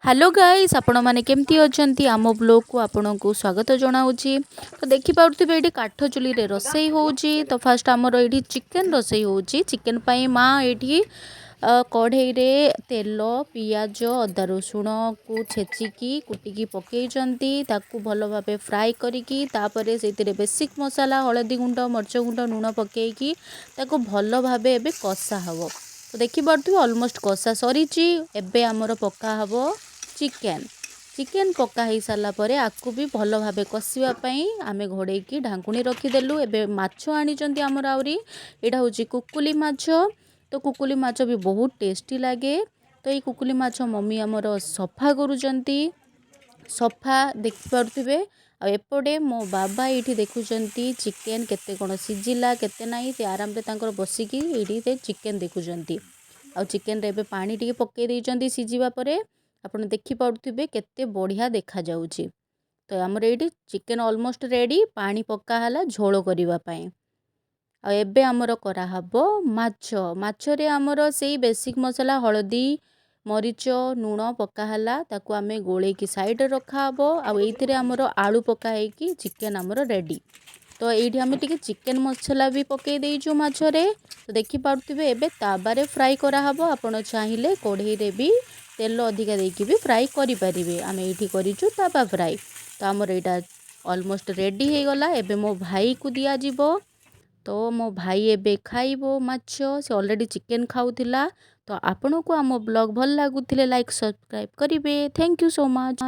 Hello guys आपण माने केमती अछंती आमो ब्लॉग को आपन को स्वागत जनाऊँगी। तो देखि पाउथिबे एठी काठ चुली रे रोसई होउची। तो फर्स्ट हमर एठी चिकन रोसई होउची। चिकन पई माँ एठी कढ़ई रे तेल पियाज अदा रसुण को छेचिकी कुटिकी पकेइचंती ताकू भलो भाबे फ्राई करिकी तापरे सेतिरे बेसिक मसाला हळदी गुंड मर्च गुंड नून पकेइकी ताकू भलो भाबे एबे कषा हबो। तो देखि पारुथिबे ऑलमोस्ट कषा सरीची। एबे हमर पक्का हबो चिकेन चिकेन पक्का हो सारा पर आपको भी भल भाव कषापी आम घोड़े की ढाकुणी रखीदेलु। एबे माछ आनिचंती आमर आउरी एटा होची कुकुली माछ। तो कुकुली माछ भी बहुत टेस्टी लगे। तो ये कुकुली माछ मम्मी आमर सफा करुचंती। सफा देखिपे आ एपटे मो बाबा ये देखुंती चिकेन केते कौन सिझिला केते नाई से आराम से बसिकी ये चिकेन देखुंती। आ चिकेन रे पानी टी पकई देइचंती सिझिबा परे आपण देखि पारुथिबे केते बढ़िया देखा जाउची। तो हमर एठी चिकेन ऑलमोस्ट रेडी पानी पक्का हला झोल करिवा पई। आ एबे हमर करा हबो माछ माछरे हमर सेई बेसिक मसाला हळदी मरीच नूण पक्का हला ताकू आमे गोळे की साइड रखा हबो। आ एइथिरे हमर आलू पक्का है कि चिकेन हमर रेडी। तो ये आम टे चिकेन मसला भी पकई देइछु माछरे। तो देखि पारुथिबे एबे ताबारे फ्राई करा हबो। आपण चाहिए कढ़ई रे भी तेल अधिका देकी भी फ्राई करि परिबे। आम एठी करिछु ताबा फ्राई। तो हमर एटा ऑलमोस्ट रेडी हे गला। एबे मो भाई को दिया जिवो। तो मो भाई एबे खाइबो माछ से ऑलरेडी चिकेन खाउथिला। तो आपन को आम ब्लॉग भल लागुथिले लाइक सब्सक्राइब करिवे। Thank you so much.